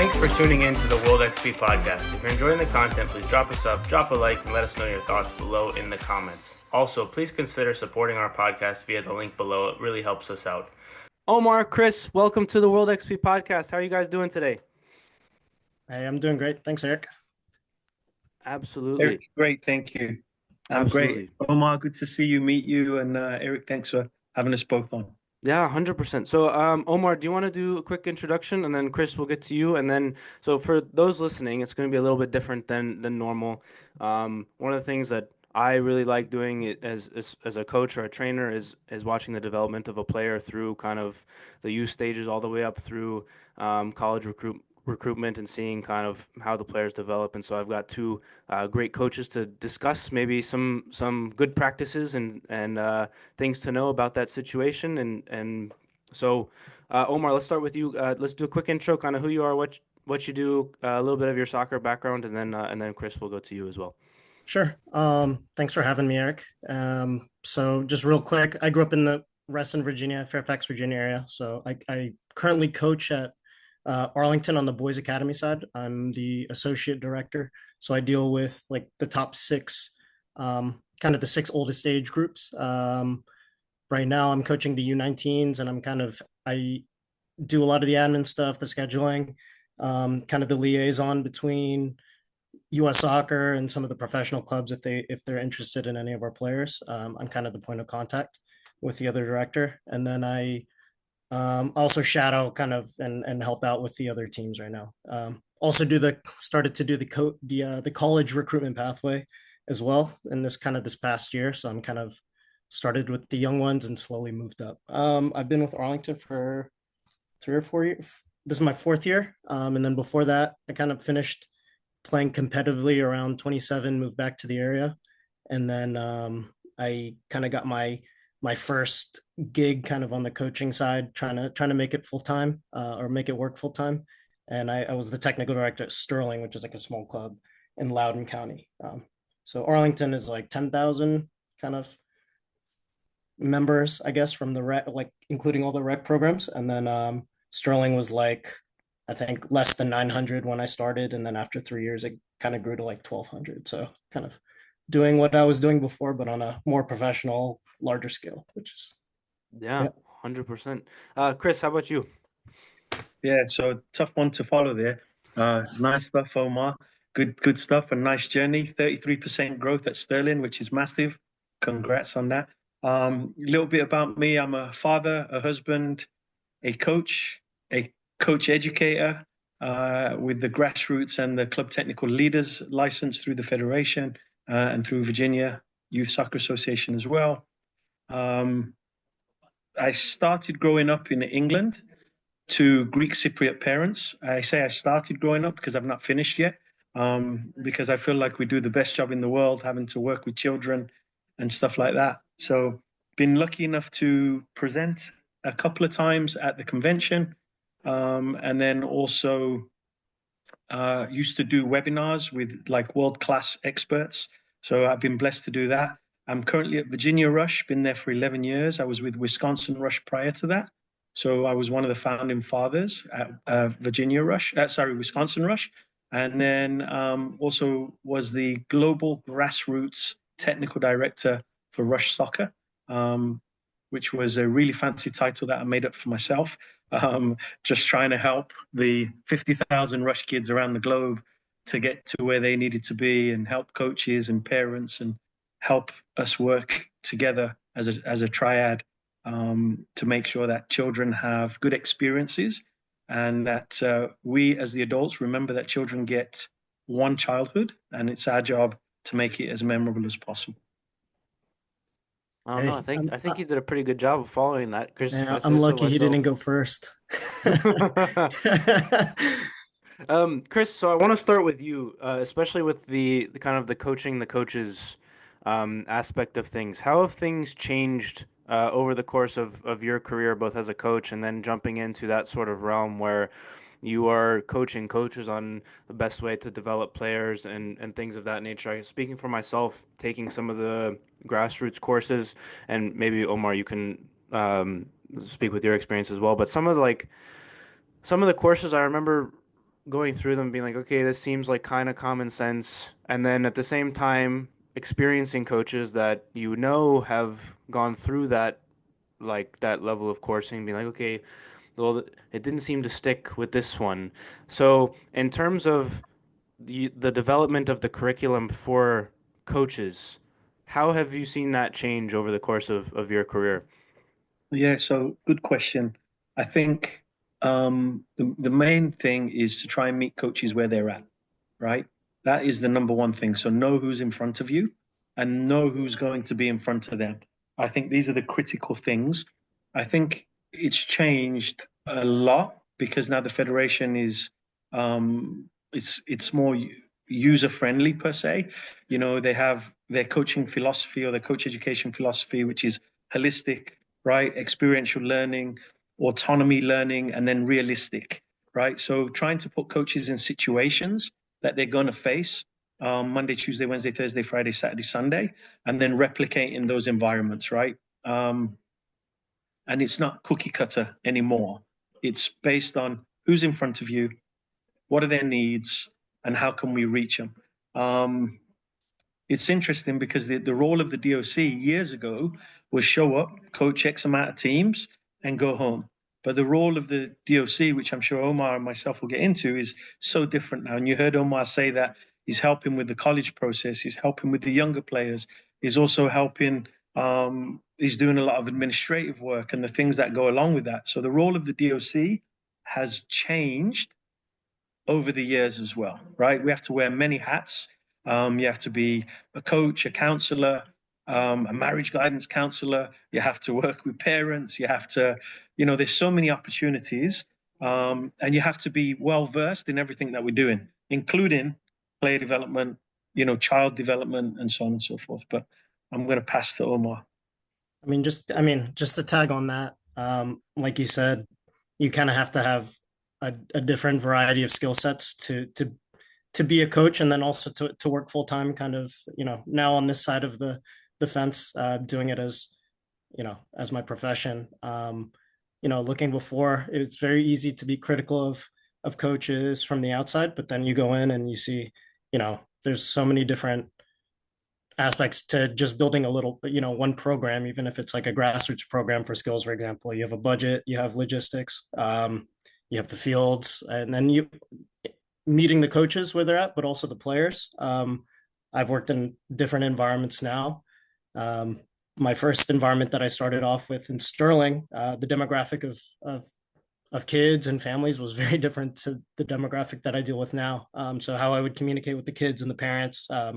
Thanks for tuning in to the World XP podcast. If you're enjoying the content, please drop us up, drop a like, and let us know your thoughts below in the comments. Also, please consider supporting our podcast via the link below. It really helps us out. Omar, Chris, welcome to the World XP podcast. How are you guys doing today? Hey, I'm doing great. Thanks, Eric. Absolutely. Eric, great, thank you. Absolutely. Great. Omar, good to see you, meet you, and Eric, thanks for having us both on. Yeah, 100%. So, Omar, do you want to do a quick introduction, and then Chris, we'll get to you, and then so for those listening, it's going to be a little bit different than normal. One of the things that I really like doing as a coach or a trainer is watching the development of a player through kind of the youth stages all the way up through college recruitment and seeing kind of how the players develop. And so I've got two great coaches to discuss maybe some good practices and things to know about that situation. And so, Omar, let's start with you. Let's do a quick intro, kind of who you are, what you do, a little bit of your soccer background, and then Chris will go to you as well. Sure. Thanks for having me, Eric. So just real quick, I grew up in the Reston, Virginia, Fairfax, Virginia area. So I currently coach at Arlington on the boys academy side. I'm the associate director, so I deal with like the top six, kind of the six oldest age groups. Right now I'm coaching the U19s, and I do a lot of the admin stuff, the scheduling, kind of the liaison between US Soccer and some of the professional clubs if they're interested in any of our players. I'm kind of the point of contact with the other director, and then I also shadow kind of and help out with the other teams right now. Also started to do the college recruitment pathway as well in this past year. So I'm kind of started with the young ones and slowly moved up. I've been with Arlington for 3 or 4 years. This is my 4th year. And then before that, I kind of finished playing competitively around 27, moved back to the area. And then I kind of got my first gig kind of on the coaching side, trying to make it full time or make it work full time. And I was the technical director at Sterling, which is like a small club in Loudoun County. So Arlington is like 10,000 kind of members, I guess, from the rec, like including all the rec programs. And then Sterling was like, I think less than 900 when I started. And then after 3 years, it kind of grew to like 1,200. So kind of doing what I was doing before, but on a more professional, larger scale, which is. Yeah. 100%. Chris, how about you? Yeah, so tough one to follow there. Nice stuff, Omar. Good stuff, and nice journey. 33% growth at Sterling, which is massive. Congrats on that. A little bit about me. I'm a father, a husband, a coach educator with the grassroots and the club technical leaders license through the federation and through Virginia Youth Soccer Association as well. I started growing up in England to Greek Cypriot parents. I say I started growing up because I've not finished yet, because I feel like we do the best job in the world having to work with children and stuff like that. So been lucky enough to present a couple of times at the convention, and then also used to do webinars with like world-class experts. So I've been blessed to do that. I'm currently at Virginia Rush, been there for 11 years. I was with Wisconsin Rush prior to that. So I was one of the founding fathers at Wisconsin Rush. And then also was the global grassroots technical director for Rush Soccer, which was a really fancy title that I made up for myself. Just trying to help the 50,000 Rush kids around the globe to get to where they needed to be, and help coaches and parents and help us work together as a triad to make sure that children have good experiences, and that we as the adults remember that children get one childhood, and it's our job to make it as memorable as possible. I don't know. I think you did a pretty good job of following that, Chris. Yeah, I'm lucky he didn't go first. Chris, so I want to start with you, especially with the kind of the coaching, the coaches aspect of things. How have things changed over the course of your career, both as a coach and then jumping into that sort of realm where you are coaching coaches on the best way to develop players and things of that nature? Speaking for myself, taking some of the grassroots courses, and maybe Omar, you can speak with your experience as well. But some of the courses I remember going through them, being like, okay, this seems like kind of common sense, and then at the same time experiencing coaches that you know have gone through that, like that level of coursing, being like, okay, well, it didn't seem to stick with this one. So, in terms of the development of the curriculum for coaches, how have you seen that change over the course of your career? Yeah, so good question. I think the main thing is to try and meet coaches where they're at, right? That is the number one thing. So know who's in front of you and know who's going to be in front of them. I think these are the critical things. I think it's changed a lot because now the federation is it's more user friendly per se. You know, they have their coaching philosophy or their coach education philosophy, which is holistic, right? Experiential learning, autonomy learning, and then realistic, right? So trying to put coaches in situations that they're going to face Monday, Tuesday, Wednesday, Thursday, Friday, Saturday, Sunday, and then replicating those environments, right? And it's not cookie cutter anymore. It's based on who's in front of you, what are their needs, and how can we reach them. It's interesting because the role of the DOC years ago was show up, coach X amount of teams, and go home. But the role of the DOC, which I'm sure Omar and myself will get into, is so different now. And you heard Omar say that he's helping with the college process, he's helping with the younger players, he's also helping, he's doing a lot of administrative work and the things that go along with that. So the role of the DOC has changed over the years as well, right? We have to wear many hats. You have to be a coach, a counselor, a marriage guidance counselor. You have to work with parents. You have to, you know, there's so many opportunities. And you have to be well versed in everything that we're doing, including player development, you know, child development, and so on and so forth. But I'm going to pass to Omar. Just to tag on that, like you said, you kind of have to have a different variety of skill sets to be a coach, and then also to work full time. Kind of, now on this side of the fence, doing it as as my profession. Looking before, it's very easy to be critical of coaches from the outside, but then you go in and you see, there's so many different aspects to just building a little, one program, even if it's like a grassroots program for skills, for example. You have a budget, you have logistics, you have the fields, and then you meeting the coaches where they're at, but also the players. I've worked in different environments now. My first environment that I started off with in Sterling, the demographic of kids and families was very different to the demographic that I deal with now. So how I would communicate with the kids and the parents, a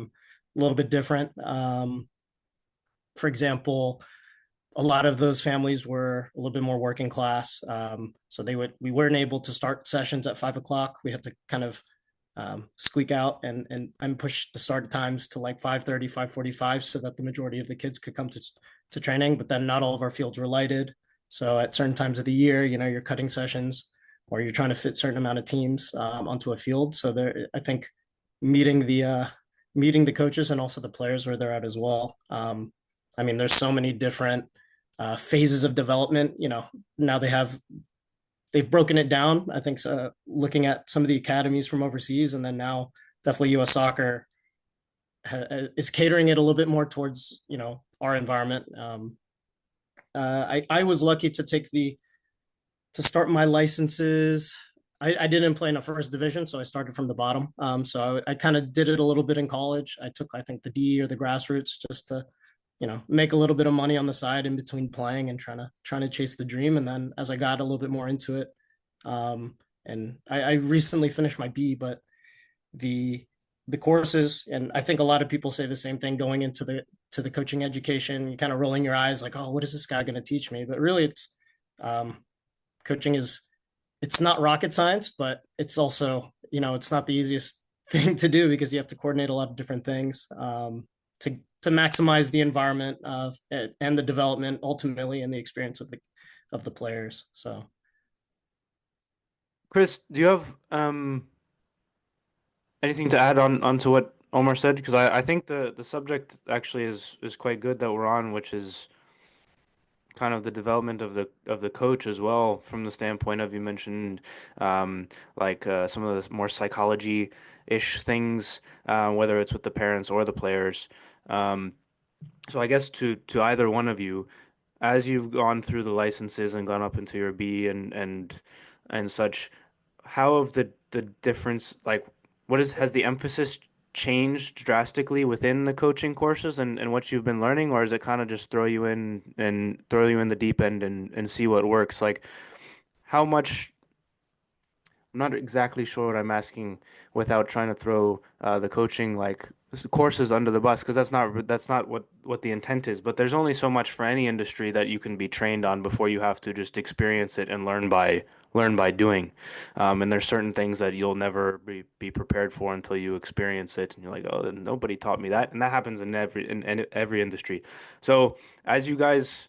little bit different. For example, a lot of those families were a little bit more working class. So we weren't able to start sessions at 5 o'clock. We had to kind of squeak out and push the start times to like 5:30, 5:45, so that the majority of the kids could come to training. But then not all of our fields were lighted. So at certain times of the year, you're cutting sessions or you're trying to fit certain amount of teams onto a field. So I think meeting the coaches and also the players where they're at as well. There's so many different phases of development. Now they've broken it down. I think so, looking at some of the academies from overseas, and then now definitely U.S. Soccer is catering it a little bit more towards our environment. I was lucky to start my licenses. I didn't play in a first division, so I started from the bottom. So I kind of did it a little bit in college. I took, I think, the D or the grassroots just to make a little bit of money on the side in between playing and trying to chase the dream. And then as I got a little bit more into it, and I recently finished my B, but the courses, and I think a lot of people say the same thing going into the coaching education, you kind of rolling your eyes like, oh, what is this guy going to teach me? But really it's coaching it's not rocket science, but it's also, it's not the easiest thing to do because you have to coordinate a lot of different things to maximize the environment and the development ultimately and the experience of the players. So, Chris, do you have anything to add onto what Omar said? Because I think the subject actually is quite good that we're on, which is kind of the development of the coach as well, from the standpoint of, you mentioned some of the more psychology-ish things, whether it's with the parents or the players. Um, so I guess to either one of you, as you've gone through the licenses and gone up into your B and such, how have the difference, like, what is has the emphasis changed drastically within the coaching courses and what you've been learning, or is it kind of just throw you in the deep end and see what works? Like, how much, I'm not exactly sure what I'm asking without trying to throw the coaching courses under the bus, because that's not what the intent is. But there's only so much for any industry that you can be trained on before you have to just experience it and learn by doing. And there's certain things that you'll never be prepared for until you experience it, and you're like, oh, nobody taught me that, and that happens in every industry. So as you guys,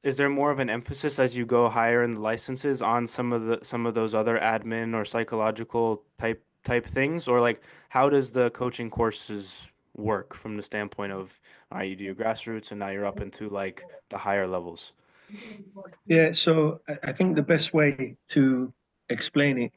is there more of an emphasis as you go higher in the licenses on some of those other admin or psychological type things, or like, how does the coaching courses work from the standpoint of, all right, you do your grassroots and now you're up into like the higher levels? Yeah, so I think the best way to explain it,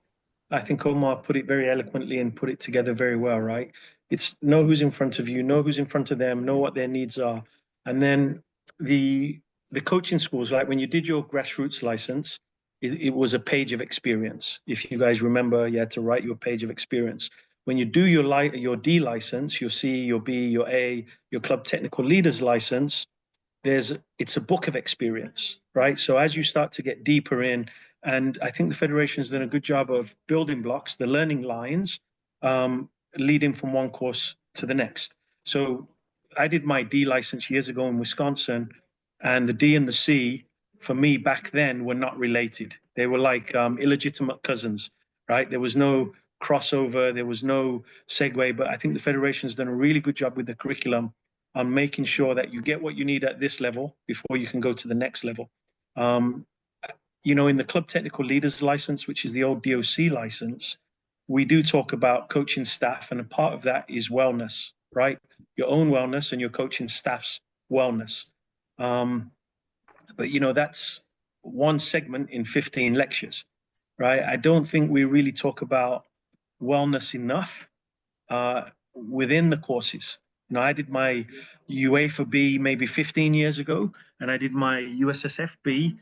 I think Omar put it very eloquently and put it together very well, right? It's know who's in front of you, know who's in front of them, know what their needs are. And then the coaching schools, like when you did your grassroots license, it was a page of experience. If you guys remember, you had to write your page of experience. When you do your D license, your C, your B, your A, your club technical leaders license, it's a book of experience, right? So as you start to get deeper in, and I think the federation has done a good job of building blocks, the learning lines, leading from one course to the next. So I did my D license years ago in Wisconsin, and the D and the C for me back then were not related. They were like illegitimate cousins, right? There was no crossover, there was no segue, but I think the federation has done a really good job with the curriculum on making sure that you get what you need at this level before you can go to the next level. Um, in the club technical leaders license, which is the old DOC license, we do talk about coaching staff, and a part of that is wellness, right? Your own wellness and your coaching staff's wellness. But that's one segment in 15 lectures, right? I don't think we really talk about wellness enough within the courses. I did my UEFA B maybe 15 years ago, and I did my USSF B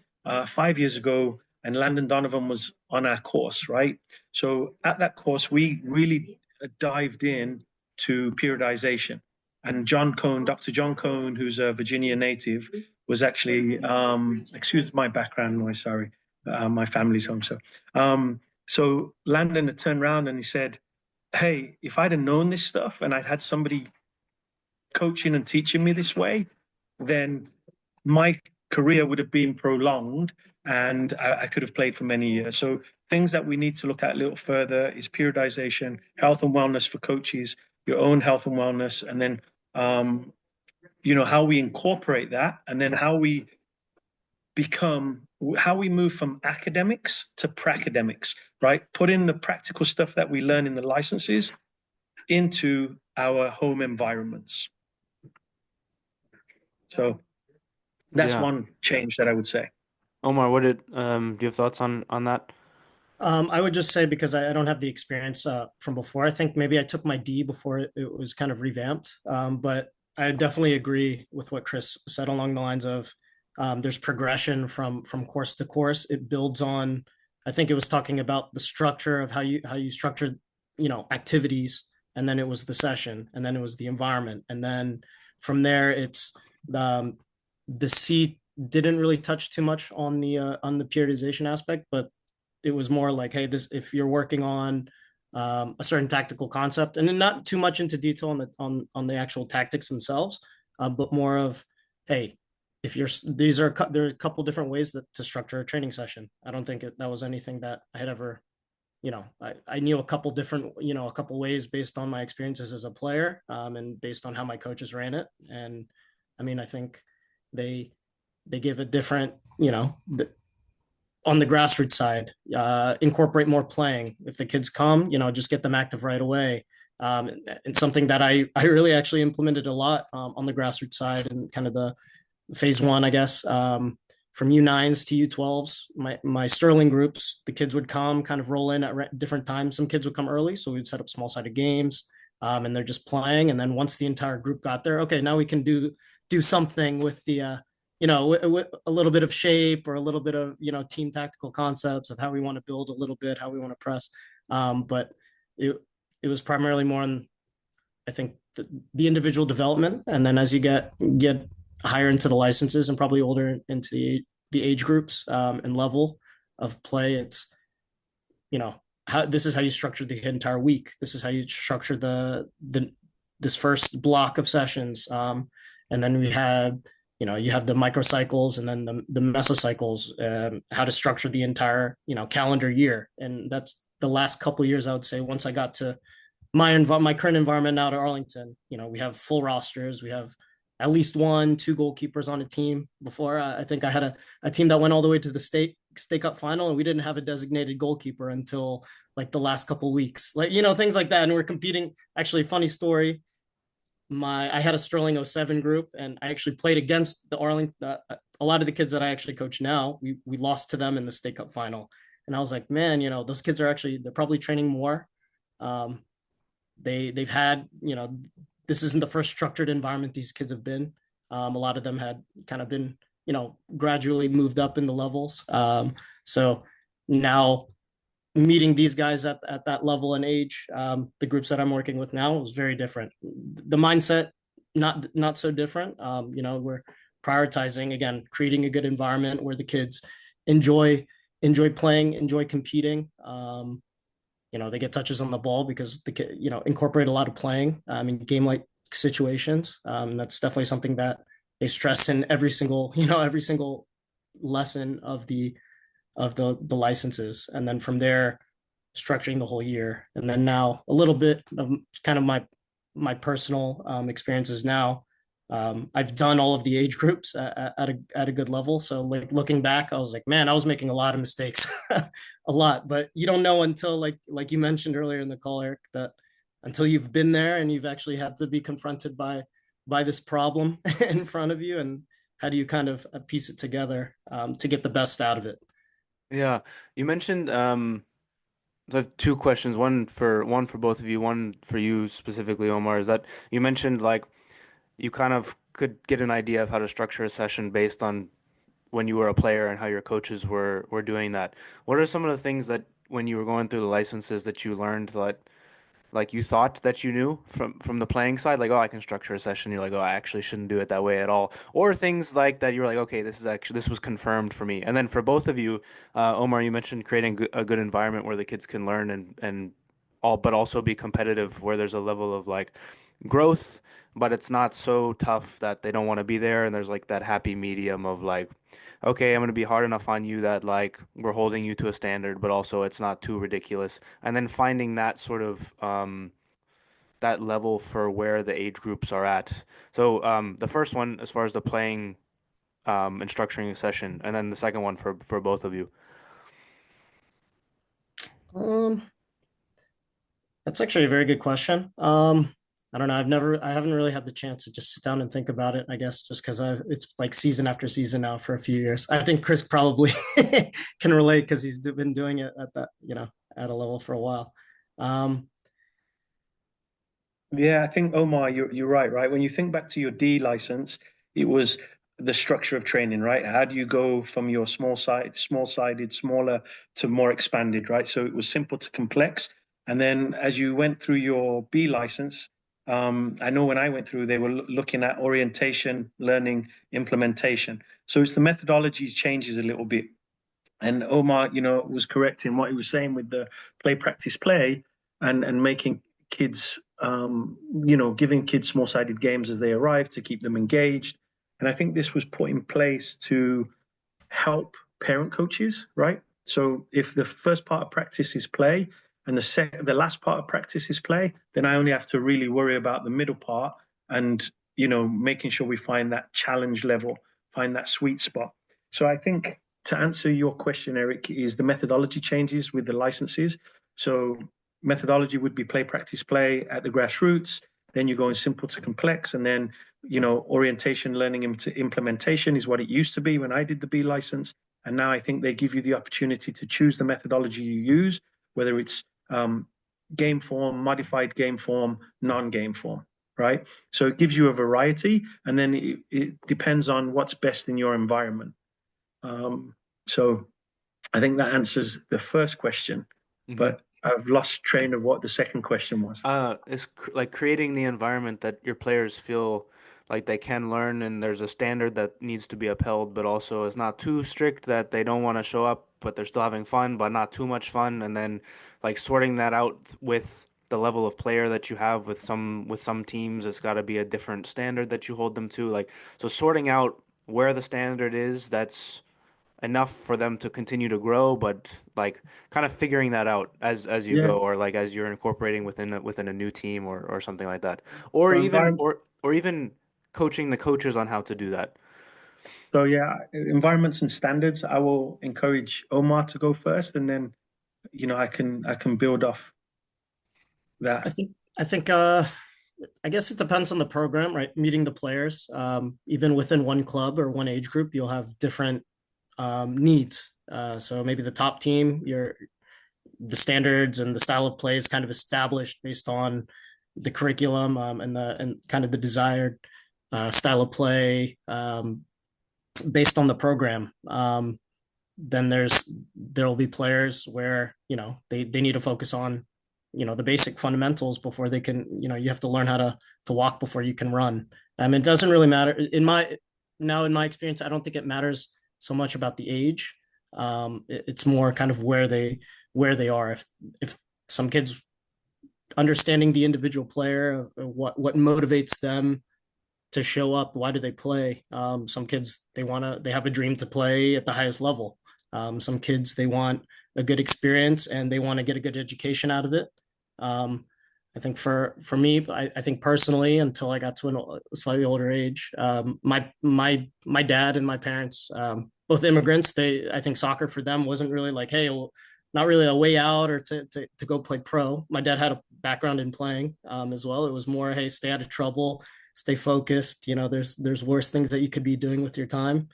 5 years ago, and Landon Donovan was on our course, right? So at that course, we really dived in to periodization. And Dr. John Cohn, who's a Virginia native, was actually, excuse my background noise, sorry, my family's home. So Landon had turned around and he said, hey, if I'd have known this stuff and I'd had somebody coaching and teaching me this way, then my career would have been prolonged and I could have played for many years. So things that we need to look at a little further is periodization, health and wellness for coaches, your own health and wellness, and then how we incorporate that, and then how we move from academics to pracademics, right? Put in the practical stuff that we learn in the licenses into our home environments. So that's one change that I would say. Omar, do you have thoughts on that? I would just say, because I don't have the experience from before, I think maybe I took my D before it was kind of revamped. But I definitely agree with what Chris said along the lines of there's progression from course to course. It builds on, I think it was talking about the structure of how you structure, activities, and then it was the session, and then it was the environment, and then from there it's the C didn't really touch too much on the periodization aspect, but it was more like, hey, this, if you're working on a certain tactical concept, and then not too much into detail on the actual tactics themselves, but more of, hey, if there are a couple different ways to structure a training session. I don't think that was anything that I had ever, I knew a couple different, a couple ways based on my experiences as a player, and based on how my coaches ran it. And I mean, I think they give a different, on the grassroots side, incorporate more playing. If the kids come, just get them active right away. And something that I really actually implemented a lot on the grassroots side, and kind of the phase one, I guess, from U9s to U12s. My Sterling groups, the kids would come, kind of roll in at different times. Some kids would come early, so we'd set up small-sided games, and they're just playing. And then once the entire group got there, okay, now we can do something with the with a little bit of shape or a little bit of team tactical concepts of how we want to build a little bit, how we want to press. But it was primarily more on, I think, the individual development, and then as you get higher into the licenses and probably older into the age groups and level of play, it's this is how you structure the entire week. This is how you structure this first block of sessions, and then we had you have the microcycles and then the mesocycles, how to structure the entire calendar year. And that's the last couple of years, I would say. Once I got to my current environment now to Arlington, we have full rosters. We have at least 1-2 goalkeepers on a team. Before, I think I had a team that went all the way to the state cup final, and we didn't have a designated goalkeeper until like the last couple of weeks, things like that. And we're competing. Actually, funny story. I had a Sterling 07 group, and I actually played against the Arlington. A lot of the kids that I actually coach now, we lost to them in the state cup final. And I was like, man, those kids they're probably training more. They've had, this isn't the first structured environment these kids have been. A lot of them had kind of been, gradually moved up in the levels. So now meeting these guys at that level and age, the groups that I'm working with now, is very different. The mindset, not so different. We're prioritizing, again, creating a good environment where the kids enjoy playing, enjoy competing. They get touches on the ball because incorporate a lot of playing in game-like situations. That's definitely something that they stress in every single lesson of the licenses. And then from there, structuring the whole year. And then now a little bit of kind of my personal experiences now. I've done all of the age groups at a good level. So like looking back, I was like, man, I was making a lot of mistakes, a lot. But you don't know until like you mentioned earlier in the call, Eric, that until you've been there and you've actually had to be confronted by this problem in front of you, and how do you kind of piece it together to get the best out of it. Yeah, you mentioned I have two questions, one for both of you, one for you specifically, Omar. Is that you mentioned like you kind of could get an idea of how to structure a session based on when you were a player and how your coaches were doing that. What are some of the things that when you were going through the licenses that you learned that like you thought that you knew from the playing side, like, oh, I can structure a session. You're like, oh, I actually shouldn't do it that way at all. Or things like that you're like, okay, this was confirmed for me. And then for both of you, Omar, you mentioned creating a good environment where the kids can learn and all, but also be competitive, where there's a level of like growth, but it's not so tough that they don't want to be there. And there's like that happy medium of like, okay, I'm going to be hard enough on you that like we're holding you to a standard, but also it's not too ridiculous. And then finding that sort of that level for where the age groups are at. So the first one, as far as the playing and structuring a session, and then the second one for both of you. That's actually a very good question. I don't know. I haven't really had the chance to just sit down and think about it, I guess, just because it's like season after season now for a few years. I think Chris probably can relate because he's been doing it at that, at a level for a while. Yeah, I think Omar, you're right. When you think back to your D license, it was the structure of training, right? How do you go from your small-sided, smaller to more expanded, right? So it was simple to complex. And then as you went through your B license, I know when I went through, they were looking at orientation, learning, implementation. So it's the methodologies changes a little bit. And Omar, was correct in what he was saying with the play, practice, play, and making kids, giving kids small-sided games as they arrive to keep them engaged. And I think this was put in place to help parent coaches, right? So if the first part of practice is play and the last part of practice is play, then I only have to really worry about the middle part and, making sure we find that challenge level, find that sweet spot. So I think to answer your question, Eric, is the methodology changes with the licenses. So methodology would be play, practice, play at the grassroots. then you're going simple to complex, and then orientation, learning into implementation is what it used to be when I did the B license. And now I think they give you the opportunity to choose the methodology you use, whether it's game form, modified game form, non-game form, right? So it gives you a variety, and then it depends on what's best in your environment. So I think that answers the first question, but I've lost train of what the second question was. It's like creating the environment that your players feel like they can learn, and there's a standard that needs to be upheld, but also it's not too strict that they don't want to show up, but they're still having fun, but not too much fun. And then like sorting that out with the level of player that you have with some teams, it's got to be a different standard that you hold them to. Like, so sorting out where the standard is, that's enough for them to continue to grow, but like kind of figuring that out as you Yeah. go, or like as you're incorporating within a new team or something like that, or So even or even coaching the coaches on how to do that. So yeah, environments and standards. I will encourage Omar to go first, and then I can build off that. I guess it depends on the program, right? Meeting the players, even within one club or one age group, you'll have different needs. So maybe the top team, the standards and the style of play is kind of established based on the curriculum, and kind of the desired style of play, based on the program. Then there'll be players where they need to focus on the basic fundamentals before they can, you have to learn how to walk before you can run. It doesn't really matter in my experience. I don't think it matters so much about the age. It's more kind of where they are. If some kids understanding the individual player, what motivates them to show up, why do they play? Some kids, they have a dream to play at the highest level. Some kids, they want a good experience and they want to get a good education out of it. I think for me, I think personally, until I got to a slightly older age, my dad and my parents, both immigrants, I think soccer for them wasn't really like, hey, well, not really a way out or to go play pro. My dad had a background in playing as well. It was more, hey, stay out of trouble, stay focused. There's worse things that you could be doing with your time.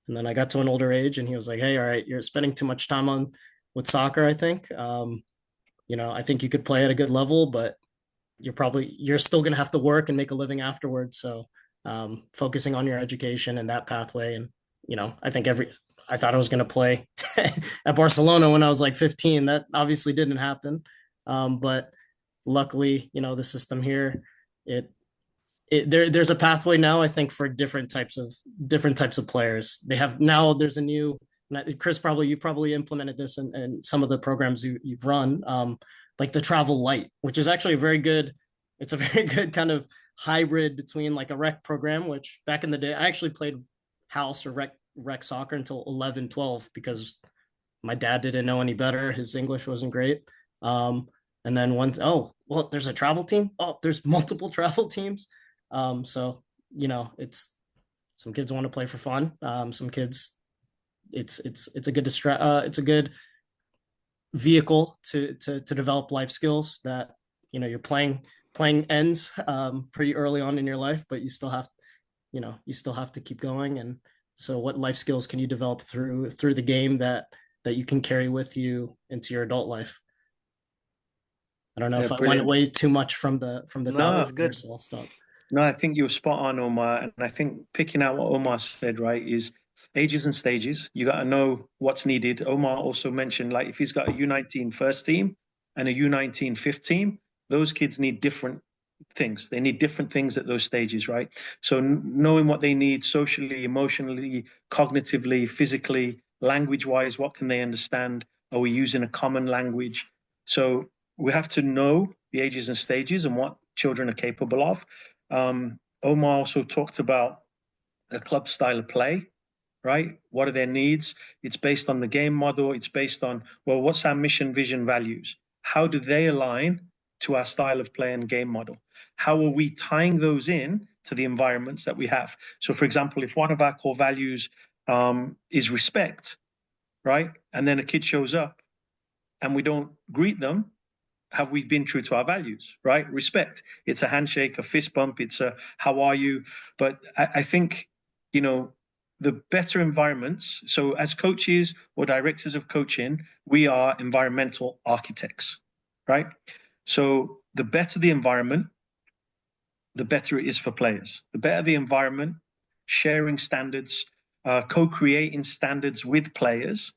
And then I got to an older age, and he was like, hey, all right, you're spending too much time with soccer, I think. I think you could play at a good level, but you're still going to have to work and make a living afterwards. So focusing on your education and that pathway. And, I thought I was going to play at Barcelona when I was like 15. That obviously didn't happen. But luckily, the system here, there's a pathway now, I think, for different types of players. There's a new, Chris, you've probably implemented this in some of the programs you've run, like the travel light, which is actually it's a very good kind of hybrid between like a rec program, which back in the day, I actually played house or rec soccer until 11, 12, because my dad didn't know any better. His English wasn't great. And then there's a travel team. Oh, there's multiple travel teams. So, it's, some kids want to play for fun. Some kids, it's a good vehicle to develop life skills that, you're playing ends, pretty early on in your life, but you still have to keep going. And so what life skills can you develop through the game that you can carry with you into your adult life? I don't know if I went away too much from the No, topic there, so I'll stop. No, I think you're spot on, Omar. And I think picking out what Omar said, right, is ages and stages. You got to know what's needed. Omar also mentioned, like, if he's got a U19 first team and a U19 fifth team, those kids need different things. They need different things at those stages, right? So knowing what they need socially, emotionally, cognitively, physically, language-wise, what can they understand? Are we using a common language? So we have to know the ages and stages and what children are capable of. Omar also talked about the club style of play, right? What are their needs? It's based on the game model. It's based on, well, what's our mission, vision, values? How do they align to our style of play and game model? How are we tying those in to the environments that we have? So, for example, if one of our core values is respect, right? And then a kid shows up and we don't greet them, have we been true to our values, right? Respect. It's a handshake, a fist bump. It's a how are you? But I think, the better environments. So as coaches or directors of coaching, we are environmental architects, right? So the better the environment, the better it is for players. The better the environment, sharing standards, co-creating standards with players,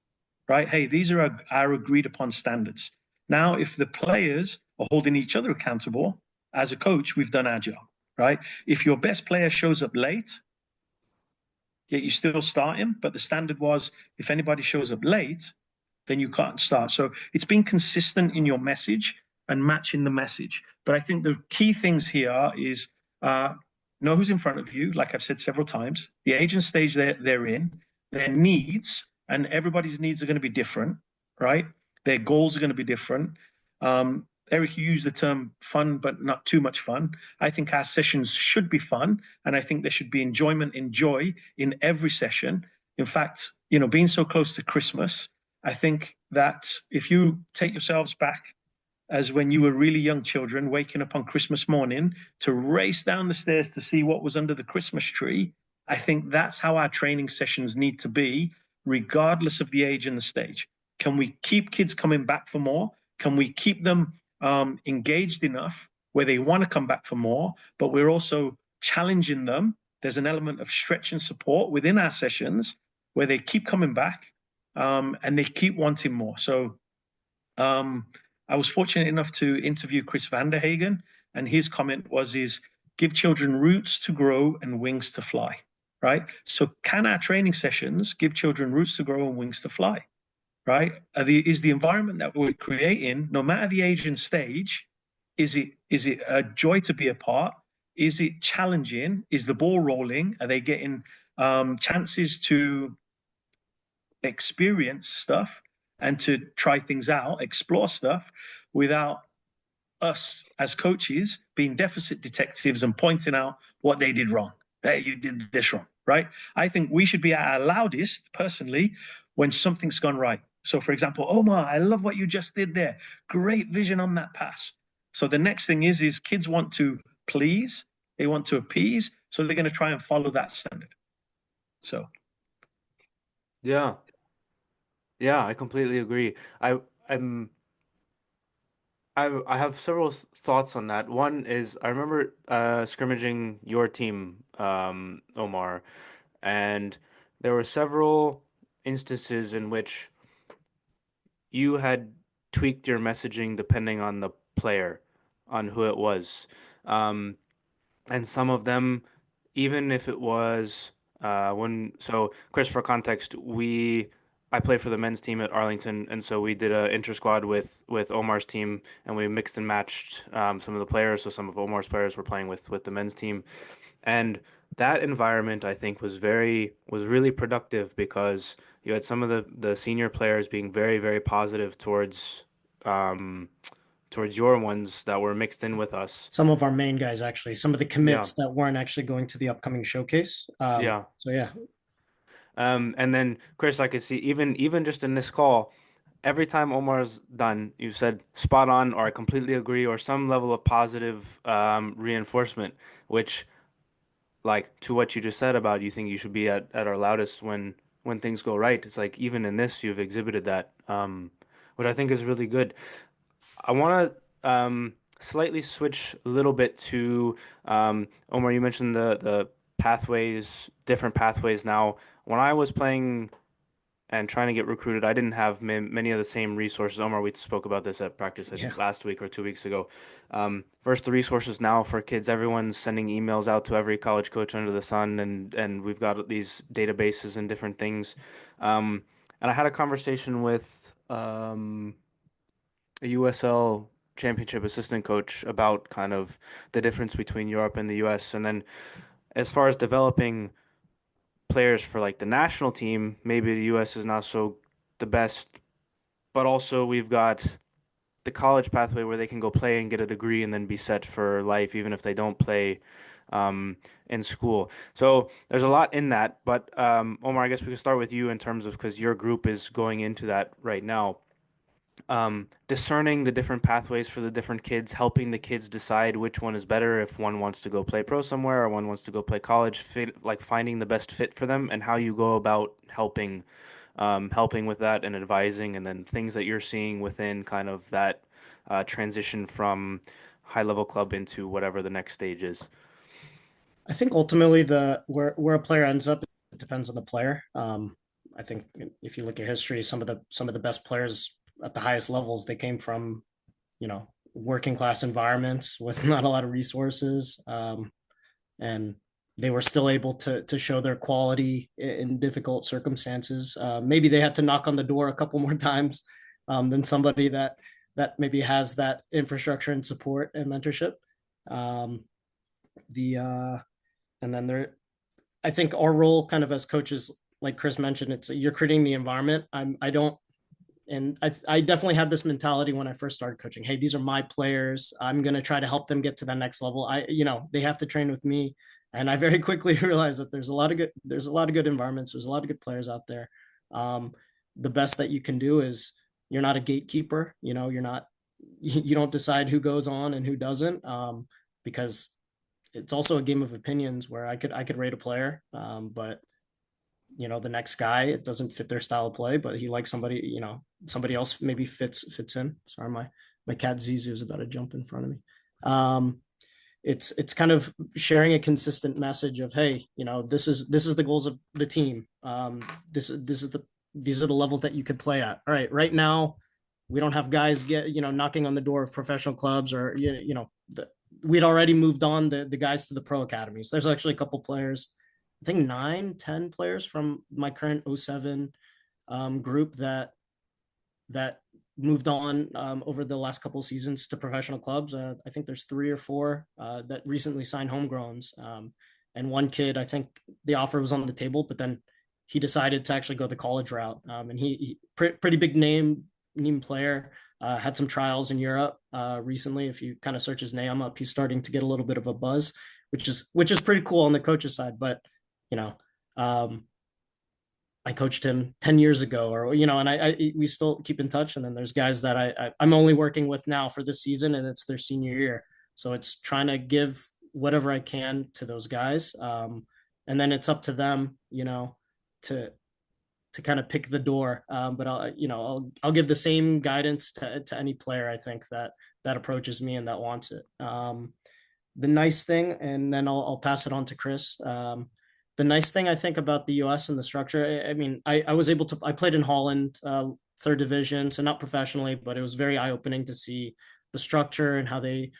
right? Hey, these are our agreed upon standards. Now, if the players are holding each other accountable, as a coach, we've done our job, right? If your best player shows up late, yet you still start him, but the standard was if anybody shows up late, then you can't start. So it's being consistent in your message and matching the message. But I think the key things here is know who's in front of you, like I've said several times, the age and stage they're in, their needs, and everybody's needs are going to be different, right? Their goals are going to be different. Eric, you use the term fun, but not too much fun. I think our sessions should be fun, and I think there should be enjoyment and joy in every session. In fact, being so close to Christmas, I think that if you take yourselves back as when you were really young children, waking up on Christmas morning to race down the stairs to see what was under the Christmas tree, I think that's how our training sessions need to be, regardless of the age and the stage. Can we keep kids coming back for more? Can we keep them engaged enough where they want to come back for more, but we're also challenging them? There's an element of stretch and support within our sessions where they keep coming back and they keep wanting more. So I was fortunate enough to interview Chris Vanderhagen, and his comment was give children roots to grow and wings to fly, right? So can our training sessions give children roots to grow and wings to fly, right? Is the environment that we're creating, no matter the age and stage, is it a joy to be a part? Is it challenging? Is the ball rolling? Are they getting chances to experience stuff and to try things out, explore stuff without us as coaches being deficit detectives and pointing out what they did wrong? Hey, you did this wrong, right? I think we should be at our loudest, personally, when something's gone right. So, for example, Omar, I love what you just did there. Great vision on that pass. So the next thing is kids want to please, they want to appease, so they're going to try and follow that standard. So. Yeah. Yeah, I completely agree. I'm I have several thoughts on that. One is I remember scrimmaging your team, Omar, and there were several instances in which you had tweaked your messaging depending on the player, on who it was. Um, and some of them, even if it was Chris, for context, I play for the men's team at Arlington, and so we did a inter squad with Omar's team, and we mixed and matched some of the players. So some of Omar's players were playing with the men's team, and that environment I think was really productive because you had some of the senior players being very, very positive um, towards your ones that were mixed in with us. Some of our main guys, actually, some of the Yeah, commits that weren't actually going to the upcoming showcase. yeah. So yeah, And then Chris, I could see even just in this call, every time Omar's done, you said spot on or I completely agree or some level of positive reinforcement, which like to what you just said about you think you should be at our loudest when things go right. It's like even in this you've exhibited that, which I think is really good. I want to slightly switch a little bit to Omar. You mentioned the pathways, different pathways now. When I was playing and trying to get recruited, I didn't have many of the same resources. Omar, we spoke about this at practice, I yeah. think last week or 2 weeks ago. First, the resources now for kids, everyone's sending emails out to every college coach under the sun, and we've got these databases and different things. And I had a conversation with a USL championship assistant coach about kind of the difference between Europe and the US. And then as far as developing players for like the national team, maybe the US is not so the best, but also we've got the college pathway where they can go play and get a degree and then be set for life, even if they don't play in school. So there's a lot in that. But Omar, I guess we could start with you in terms of because your group is going into that right now. discerning the different pathways for the different kids, helping the kids decide which one is better, if one wants to go play pro somewhere or one wants to go play college, like finding the best fit for them, and how you go about helping with that and advising, and then things that you're seeing within kind of that transition from high level club into whatever the next stage is. I think ultimately where a player ends up, it depends on the player. I think if you look at history, some of the best players at the highest levels, they came from, working class environments with not a lot of resources, and they were still able to show their quality in difficult circumstances. Maybe they had to knock on the door a couple more times than somebody that maybe has that infrastructure and support and mentorship. Um, the and then there, I think our role kind of as coaches, like Chris mentioned, it's you're creating the environment. I don't, and I definitely had this mentality when I first started coaching. Hey, these are my players. I'm going to try to help them get to that next level. They have to train with me. And I very quickly realized that there's a lot of good environments. There's a lot of good players out there. Um, the best that you can do is you're not a gatekeeper. You don't decide who goes on and who doesn't. Because it's also a game of opinions where I could rate a player, but the next guy, it doesn't fit their style of play, but he likes somebody else maybe fits in. Sorry, my cat Zizu is about to jump in front of me. It's kind of sharing a consistent message of, hey, this is the goals of the team. These are the levels that you could play at. All right, right now we don't have guys knocking on the door of professional clubs, or we'd already moved on the guys to the pro academies. There's actually a couple players, I think 9, 10 players from my current 07 group that moved on over the last couple of seasons to professional clubs. I think there's 3 or 4 that recently signed homegrowns. And one kid, I think the offer was on the table, but then he decided to actually go the college route. And he pretty big name player. Had some trials in Europe recently. If you kind of search his name up, he's starting to get a little bit of a buzz, which is pretty cool on the coach's side. But I coached him 10 years ago, and we still keep in touch. And then there's guys that I'm only working with now for this season, and it's their senior year. So it's trying to give whatever I can to those guys. And then it's up to them, to kind of pick the door. But I'll give the same guidance to any player, I think, that approaches me and that wants it. The nice thing, and then I'll pass it on to Chris. The nice thing I think about the US and the structure, I mean, I played in Holland, third division, so not professionally, but it was very eye-opening to see the structure and how they,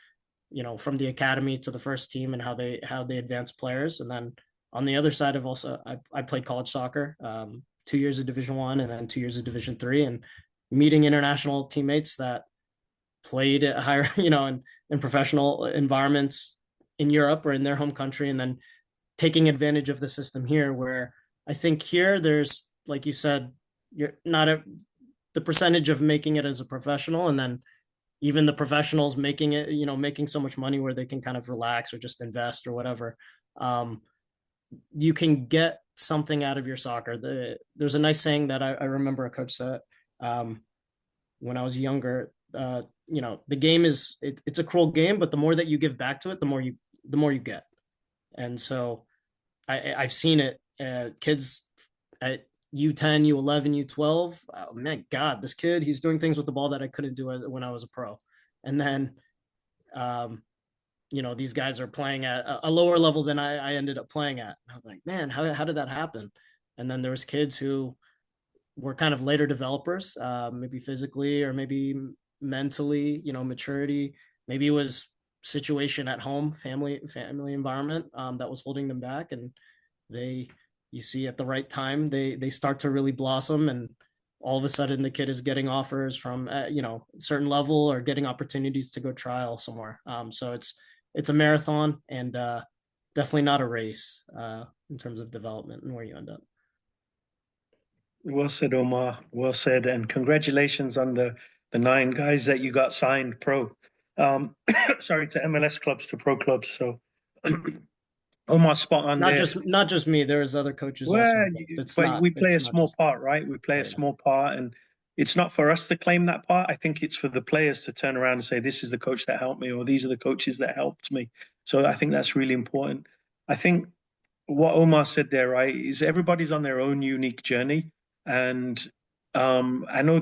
from the academy to the first team, and how they advance players. And then on the other side, I played college soccer, 2 years of Division 1 and then 2 years of Division 3, and meeting international teammates that played at higher, in professional environments in Europe or in their home country, and then taking advantage of the system here, where I think here there's, like you said, you're not the percentage of making it as a professional, and then even the professionals making it, making so much money where they can kind of relax or just invest or whatever. You can get something out of your soccer. There's a nice saying that I remember a coach said when I was younger. The game it's a cruel game, but the more that you give back to it, the more you get. And so I've seen it. Kids at U10, U11, U12. Oh, man, God, this kid, he's doing things with the ball that I couldn't do when I was a pro. And then, these guys are playing at a lower level than I ended up playing at. And I was like, man, how did that happen? And then there was kids who were kind of later developers, maybe physically or maybe mentally, maturity. Maybe it was situation at home, family environment that was holding them back, and you see at the right time they start to really blossom, and all of a sudden the kid is getting offers from a certain level, or getting opportunities to go trial somewhere. So it's a marathon, and definitely not a race in terms of development and where you end up. Well said, Omar. Well said, and congratulations on the 9 guys that you got signed pro. Sorry, to MLS clubs, to pro clubs. So Omar, spot on. Not just me. There's other coaches. Well, also. we play a small part, right? We play a small part, and it's not for us to claim that part. I think it's for the players to turn around and say, this is the coach that helped me, or these are the coaches that helped me. So I think that's really important. I think what Omar said there, right, is everybody's on their own unique journey. And I know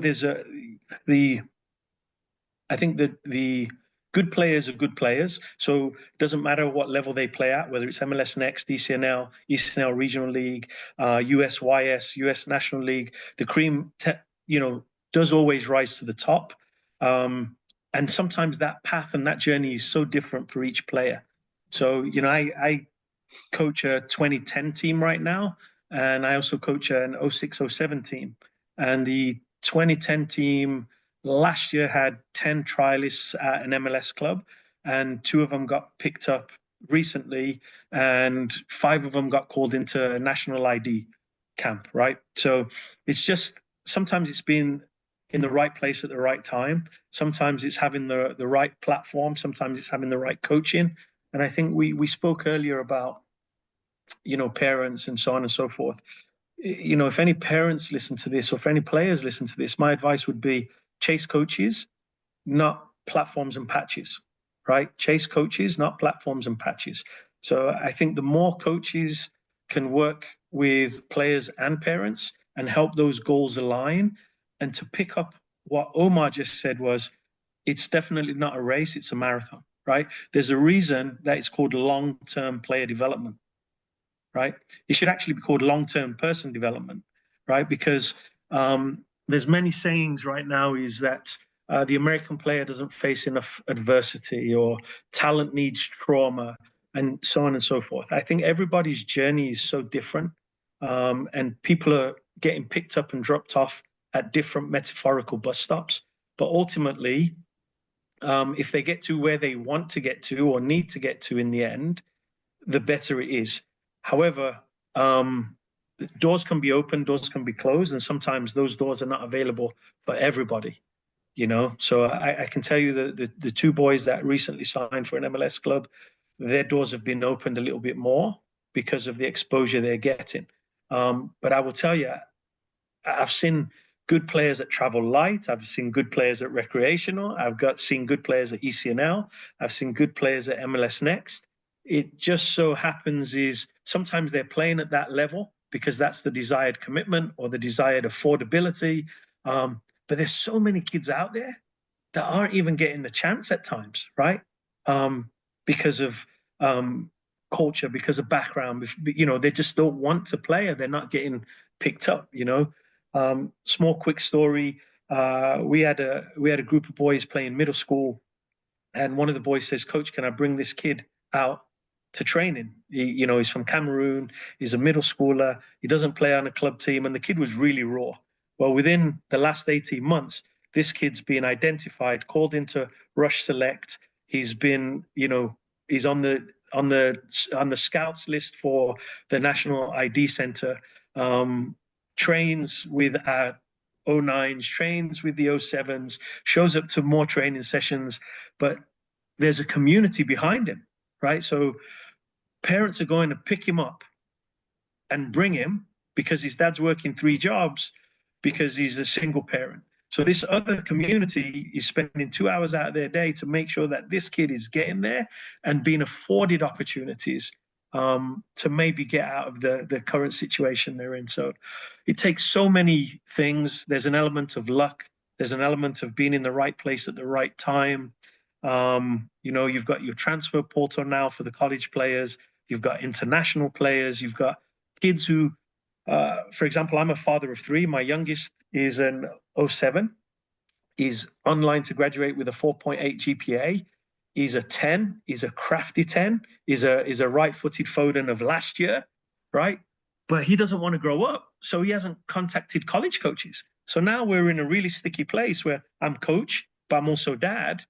I think that the good players are good players. So it doesn't matter what level they play at, whether it's MLS Next, ECNL Regional League, USYS, US National League, the cream, does always rise to the top. And sometimes that path and that journey is so different for each player. So, I coach a 2010 team right now, and I also coach an 06-07 team. And the 2010 team last year had 10 trialists at an MLS club, and 2 of them got picked up recently, and 5 of them got called into a national ID camp, right? So it's just, sometimes it's been in the right place at the right time. Sometimes it's having the right platform. Sometimes it's having the right coaching. And I think we spoke earlier about, parents and so on and so forth. If any parents listen to this, or if any players listen to this, my advice would be chase coaches, not platforms and patches, right? Chase coaches, not platforms and patches. So I think the more coaches can work with players and parents and help those goals align, and to pick up what Omar just said was, it's definitely not a race, it's a marathon, right? There's a reason that it's called long-term player development, right? It should actually be called long-term person development, right? Because there's many sayings right now is that the American player doesn't face enough adversity, or talent needs trauma, and so on and so forth. I think everybody's journey is so different, and people are getting picked up and dropped off at different metaphorical bus stops. But ultimately, if they get to where they want to get to or need to get to in the end, the better it is. However, doors can be open, doors can be closed, and sometimes those doors are not available for everybody. So I can tell you that the 2 boys that recently signed for an MLS club, their doors have been opened a little bit more because of the exposure they're getting. But I will tell you, I've seen good players at Travel Light. I've seen good players at Recreational. Seen good players at ECNL. I've seen good players at MLS Next. It just so happens is sometimes they're playing at that level because that's the desired commitment or the desired affordability. But there's so many kids out there that aren't even getting the chance at times, right? Because of culture, because of background, they just don't want to play, or they're not getting picked up. Small quick story. We had a group of boys playing middle school, and one of the boys says, "Coach, can I bring this kid out to training?" He's from Cameroon. He's a middle schooler. He doesn't play on a club team, and the kid was really raw. Well, within the last 18 months, this kid's been identified, called into Rush Select. He's been, he's on the scouts list for the National ID Center. Trains with 09s, trains with the 07s, shows up to more training sessions, but there's a community behind him, right? So parents are going to pick him up and bring him because his dad's working 3 jobs because he's a single parent. So this other community is spending 2 hours out of their day to make sure that this kid is getting there and being afforded opportunities to maybe get out of the current situation they're in. So it takes so many things. There's an element of luck. There's an element of being in the right place at the right time. You've got your transfer portal now for the college players. You've got international players. You've got kids who, for example, I'm a father of 3. My youngest is an 07. He's online to graduate with a 4.8 GPA. He's a 10. He's a crafty 10. He's a right-footed Foden of last year, right? But he doesn't want to grow up, so he hasn't contacted college coaches. So now we're in a really sticky place where I'm coach, but I'm also dad,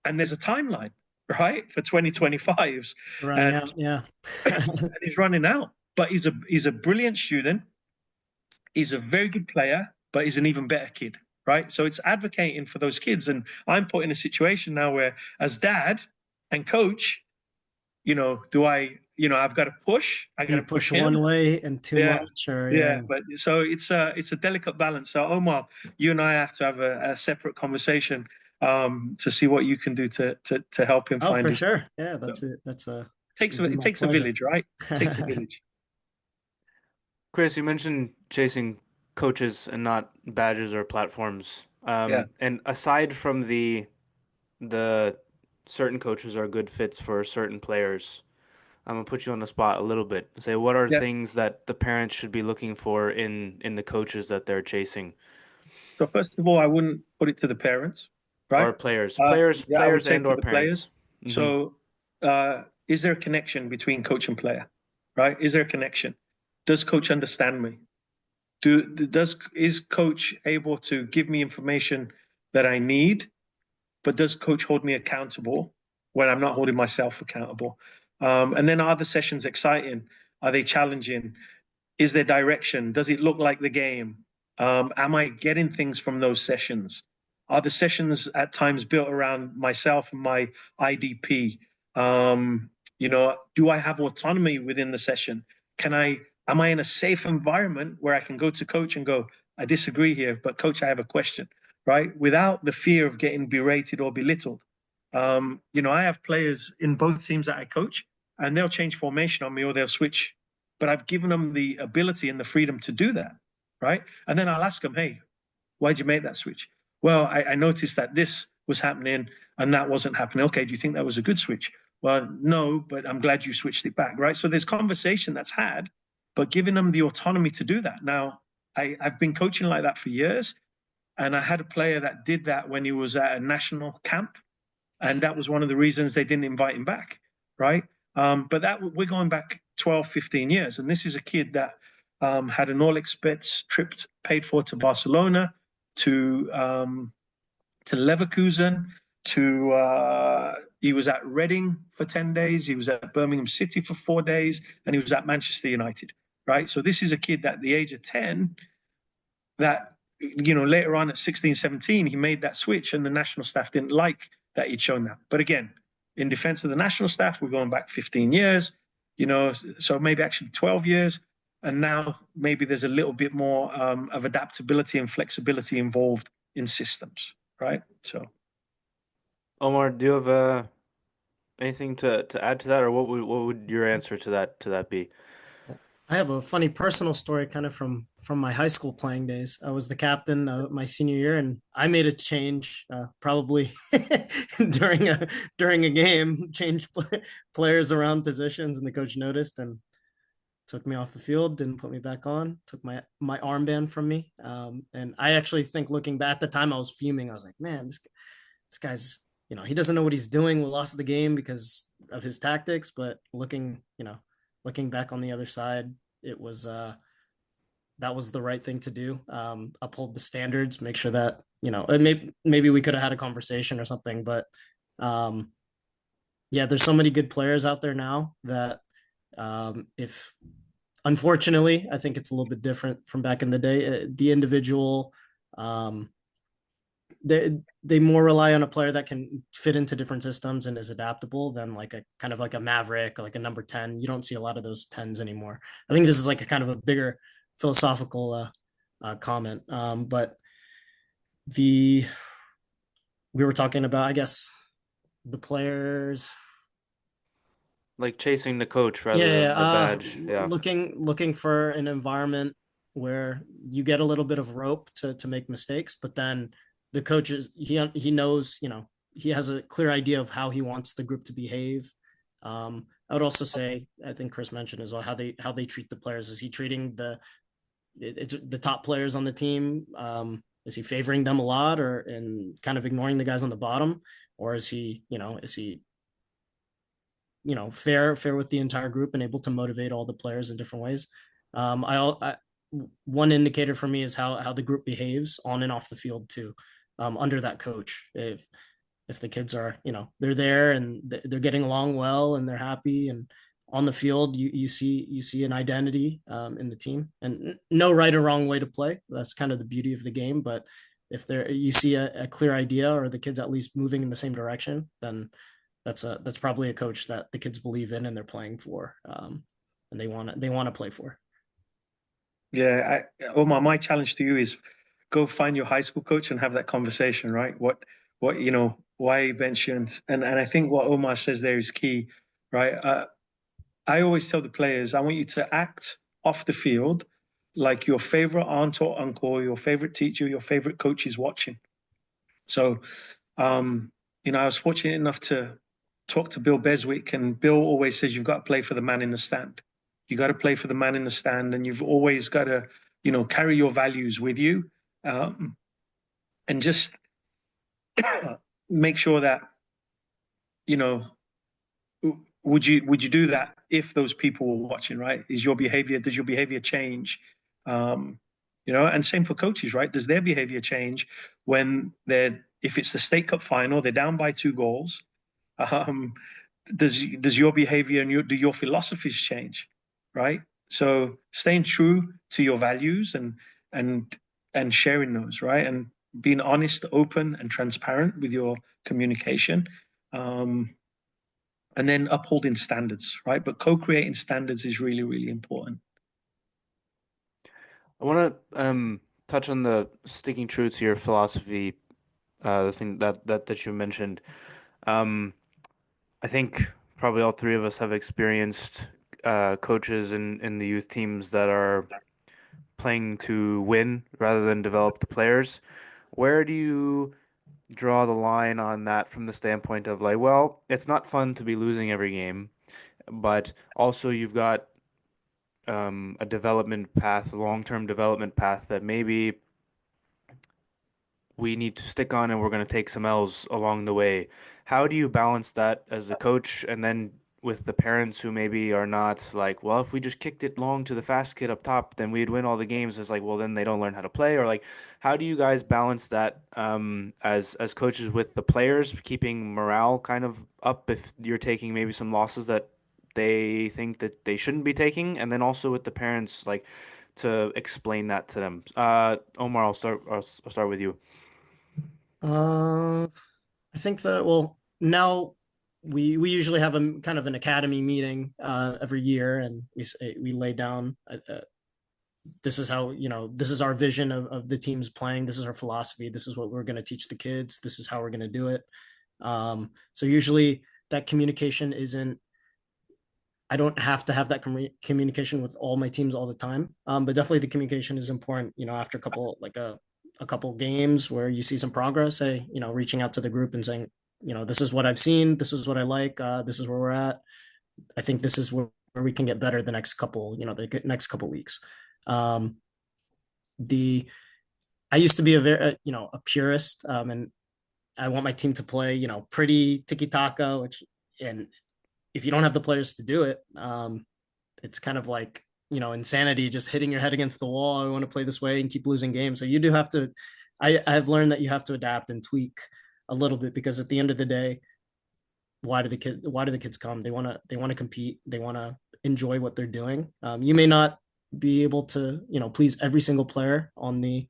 and there's a timeline, right, for 2025s. Running out, yeah. And he's running out, but he's a brilliant student. He's a very good player, but he's an even better kid. Right. So it's advocating for those kids. And I'm put in a situation now where, as dad and coach, do I I've got to push. I Do got you to push push him. one way and too Yeah. much, or Yeah, but so it's a delicate balance. So Omar, you and I have to have a separate conversation to see what you can do to help him Oh, find for his. sure. Yeah, that's it. It'd be It my takes a pleasure. village, right? It takes a village. Chris, you mentioned chasing coaches and not badges or platforms. Yeah. And aside from the certain coaches are good fits for certain players, I'm gonna put you on the spot a little bit. Say, what are Yeah. things that the parents should be looking for in the coaches that they're chasing, So first of all, I wouldn't put it to the parents, right? or players, Yeah, I would players say and to or the parents? players. Hmm. So, is there a connection between coach and player, right? Is there a connection? Does coach understand me? Is coach able to give me information that I need, but does coach hold me accountable when I'm not holding myself accountable? And then are the sessions exciting? Are they challenging? Is there direction? Does it look like the game? Am I getting things from those sessions? Are the sessions at times built around myself and my IDP? Do I have autonomy within the session? Am I in a safe environment where I can go to coach and go, I disagree here, but coach, I have a question, right? Without the fear of getting berated or belittled. I have players in both teams that I coach, and they'll change formation on me or they'll switch, but I've given them the ability and the freedom to do that, right? And then I'll ask them, hey, why'd you make that switch? Well, I noticed that this was happening and that wasn't happening. Okay, do you think that was a good switch? Well, no, but I'm glad you switched it back, right? So there's conversation that's had, but giving them the autonomy to do that. Now, I've been coaching like that for years, and I had a player that did that when he was at a national camp, and that was one of the reasons they didn't invite him back, right? But we're going back 12, 15 years, and this is a kid that had an all-expense trip paid for to Barcelona, to Leverkusen, he was at Reading for 10 days, he was at Birmingham City for 4 days, and he was at Manchester United, right? So this is a kid that at the age of 10, that, later on at 16, 17, he made that switch, and the national staff didn't like that he'd shown that. But again, in defense of the national staff, we're going back 15 years, so maybe actually 12 years. And now maybe there's a little bit more of adaptability and flexibility involved in systems, right? So, Omar, do you have anything to add to that, or what would your answer to that be? I have a funny personal story kind of from my high school playing days. I was the captain my senior year, and I made a change probably during a game, changed players around positions, and the coach noticed and took me off the field, didn't put me back on, took my armband from me. And I actually think, looking back at the time, I was fuming. I was like, man, this guy's, he doesn't know what he's doing. We lost the game because of his tactics. But looking back on the other side, it was that was the right thing to do. Uphold the standards, make sure that, and maybe we could have had a conversation or something. But yeah, there's so many good players out there now that if unfortunately, I think it's a little bit different from back in the day. The individual, they more rely on a player that can fit into different systems and is adaptable than like a kind of like a maverick or like a number 10. You don't see a lot of those 10s anymore. I think this is like a kind of a bigger philosophical comment. But we were talking about, I guess, the players. Like chasing the coach rather than the badge. Yeah. Looking for an environment where you get a little bit of rope to make mistakes, but then the coach he knows, he has a clear idea of how he wants the group to behave. I would also say, I think Chris mentioned as well, how they treat the players. Is he treating the top players on the team? Is he favoring them a lot, and kind of ignoring the guys on the bottom, or is he fair with the entire group and able to motivate all the players in different ways? One indicator for me is how the group behaves on and off the field too, under that coach. If the kids are, they're there and they're getting along well and they're happy, and on the field, you see an identity in the team, and no right or wrong way to play. That's kind of the beauty of the game. But if you see a clear idea, or the kids at least moving in the same direction, then that's probably a coach that the kids believe in and they're playing for, and they want to play for. Yeah, Omar, my challenge to you is go find your high school coach and have that conversation, right? What why bench you? And I think what Omar says there is key, right? I always tell the players, I want you to act off the field like your favorite aunt or uncle, your favorite teacher, your favorite coach is watching. So, I was fortunate enough to talk to Bill Beswick, and Bill always says you've got to play for the man in the stand. You got to play for the man in the stand, and you've always got to, carry your values with you, and just make sure that, you know, would you do that if those people were watching, right? Does your behavior change? And same for coaches, right? Does their behavior change when if it's the State Cup final, they're down by 2 goals? Does your behavior and do your philosophies change, right? So staying true to your values and sharing those, right? And being honest, open, and transparent with your communication. And then upholding standards, right? But co-creating standards is really, really important. I want to touch on the sticking true to your philosophy, the thing that you mentioned. I think probably all three of us have experienced coaches in the youth teams that are playing to win rather than develop the players. Where do you draw the line on that from the standpoint of like, well, it's not fun to be losing every game, but also you've got a development path, a long-term development path that maybe we need to stick on and we're going to take some L's along the way. How do you balance that as a coach and then with the parents who maybe are not like, well, if we just kicked it long to the fast kid up top, then we'd win all the games. It's like, well, then they don't learn how to play, or like, how do you guys balance that as coaches with the players, keeping morale kind of up if you're taking maybe some losses that they think that they shouldn't be taking, and then also with the parents, like to explain that to them. Omar, I'll start with you. Uh, I think that, well, now we usually have a kind of an academy meeting every year, and we lay down this is how, this is our vision of the team's playing. This is our philosophy. This is what we're going to teach the kids. This is how we're going to do it. So usually that communication isn't, I don't have to have that communication with all my teams all the time. But definitely the communication is important, after a couple games where you see some progress, hey, reaching out to the group and saying, this is what I've seen. This is what I like. This is where we're at. I think this is where we can get better the next couple, the next couple weeks. I used to be a purist, and I want my team to play, pretty tiki taka, and if you don't have the players to do it, it's kind of like, insanity, just hitting your head against the wall. I want to play this way and keep losing games. So you do have to, I've learned that you have to adapt and tweak a little bit, because at the end of the day, why do the kids come? They want to compete. They want to enjoy what they're doing. You may not be able to, please every single player on the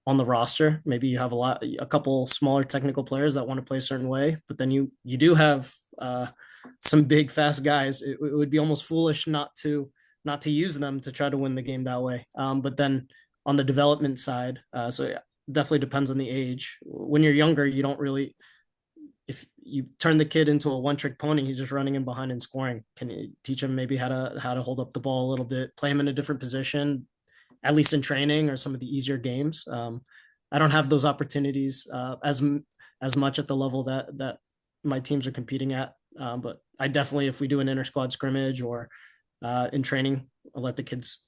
roster. Maybe you have a couple smaller technical players that want to play a certain way, but then you do have some big fast guys. It would be almost foolish not to use them to try to win the game that way. But then on the development side, so yeah, definitely depends on the age. When you're younger, you don't really, if you turn the kid into a one-trick pony, he's just running in behind and scoring. Can you teach him maybe how to hold up the ball a little bit, play him in a different position, at least in training or some of the easier games? I don't have those opportunities as much at the level that my teams are competing at. But I definitely, if we do an inter squad scrimmage or in training, I'll let the kids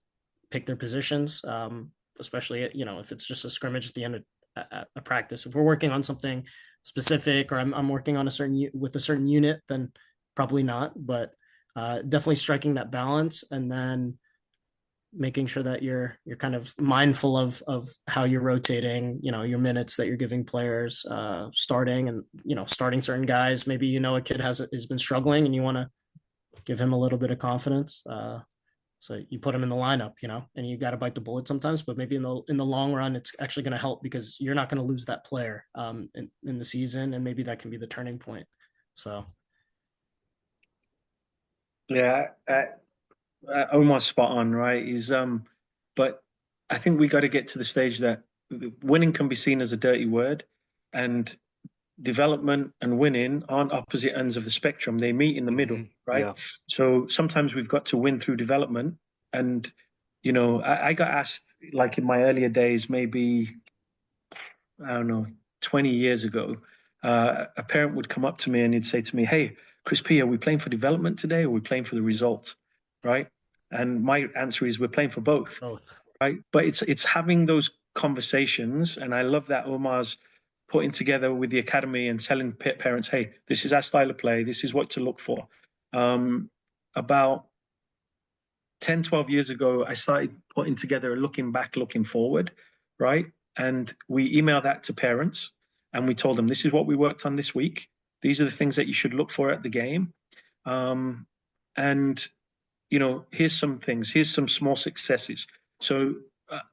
pick their positions, especially if it's just a scrimmage at the end of a practice. If we're working on something specific, or I'm working on a certain unit, then probably not. But definitely striking that balance, and then making sure that you're kind of mindful of how you're rotating, your minutes that you're giving players, starting and, starting certain guys. Maybe, a kid has been struggling and you want to give him a little bit of confidence. So you put him in the lineup, and you got to bite the bullet sometimes, but maybe in the long run, it's actually going to help, because you're not going to lose that player in the season. And maybe that can be the turning point. So Yeah, Omar's spot on, right? But I think we got to get to the stage that winning can be seen as a dirty word, and development and winning aren't opposite ends of the spectrum. They meet in the middle, right? Yeah. So sometimes we've got to win through development. And, I got asked, like in my earlier days, maybe, I don't know, 20 years ago, a parent would come up to me and he'd say to me, "Hey, Chris P, are we playing for development today or are we playing for the result?" Right? And my answer is we're playing for both, Both. right? But it's having those conversations, and I love that Omar's putting together with the academy and telling parents, "Hey, this is our style of play. This is what to look for." About 10, 12 years ago, I started putting together a looking back, looking forward, right? And we emailed that to parents and we told them, this is what we worked on this week. These are the things that you should look for at the game. Um, and, here's some things, here's some small successes. So,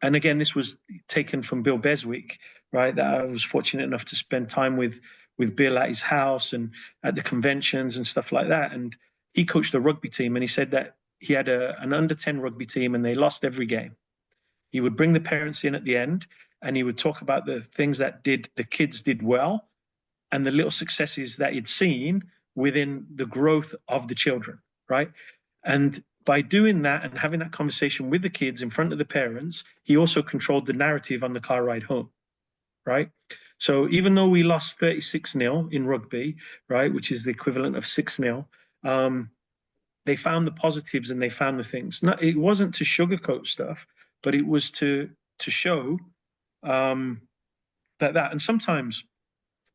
and again, this was taken from Bill Beswick, right? That I was fortunate enough to spend time with Bill at his house and at the conventions and stuff like that. And he coached a rugby team and he said that he had an under 10 rugby team and they lost every game. He would bring the parents in at the end and he would talk about the things that the kids did well and the little successes that he'd seen within the growth of the children, right? And by doing that and having that conversation with the kids in front of the parents, he also controlled the narrative on the car ride home, right? So even though we lost 36-0 in rugby, right, which is the equivalent of 6-0, they found the positives and they found the things. It wasn't to sugarcoat stuff, but it was to show that. And sometimes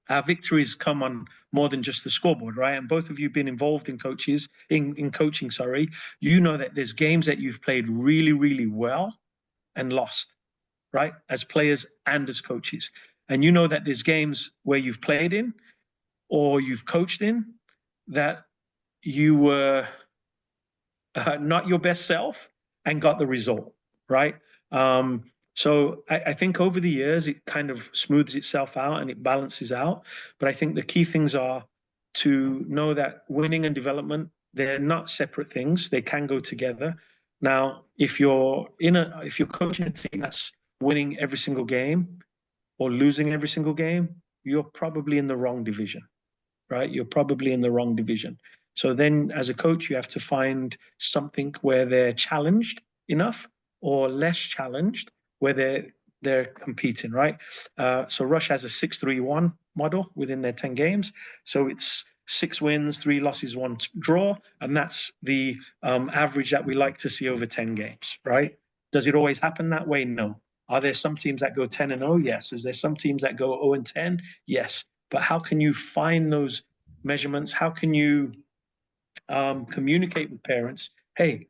our victories come on more than just the scoreboard, right? And both of you been involved in coaching, sorry. You know that there's games that you've played really, really well and lost, right? As players and as coaches. And you know that there's games where you've played in or you've coached in that you were not your best self and got the result, right? So I think over the years it kind of smooths itself out and it balances out. But I think the key things are to know that winning and development, they're not separate things. They can go together. Now, if you're coaching a team that's winning every single game or losing every single game, you're probably in the wrong division, right? You're probably in the wrong division. So then as a coach, you have to find something where they're challenged enough or less challenged, where they're competing, right? So Rush has a 6-3-1 model within their 10 games. So it's 6 wins, 3 losses, 1 draw. And that's the average that we like to see over 10 games, right? Does it always happen that way? No. Are there some teams that go 10-0? Yes. Is there some teams that go 0-10? Yes. But how can you find those measurements? How can you communicate with parents? Hey,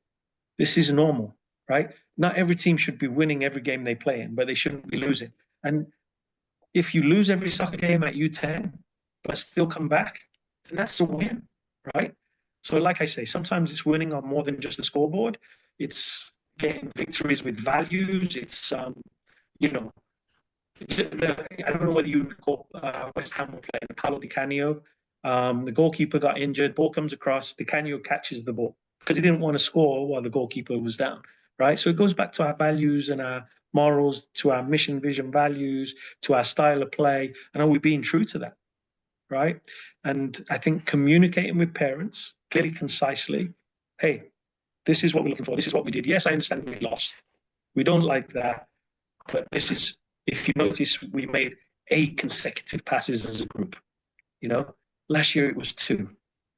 this is normal, right? Not every team should be winning every game they play in, but they shouldn't be losing. And if you lose every soccer game at U10, but still come back, then that's a win, right? So, like I say, sometimes it's winning on more than just the scoreboard. It's getting victories with values. It's you know, I don't know what you call West Ham were playing, Paulo Di Canio. The goalkeeper got injured, ball comes across, Di Canio catches the ball because he didn't want to score while the goalkeeper was down, right? So it goes back to our values and our morals, to our mission, vision, values, to our style of play. And are we being true to that, right? And I think communicating with parents clearly, concisely, hey, this is what we're looking for. This is what we did. Yes, I understand we lost. We don't like that. But this is, if you notice, we made 8 consecutive passes as a group. Last year it was 2,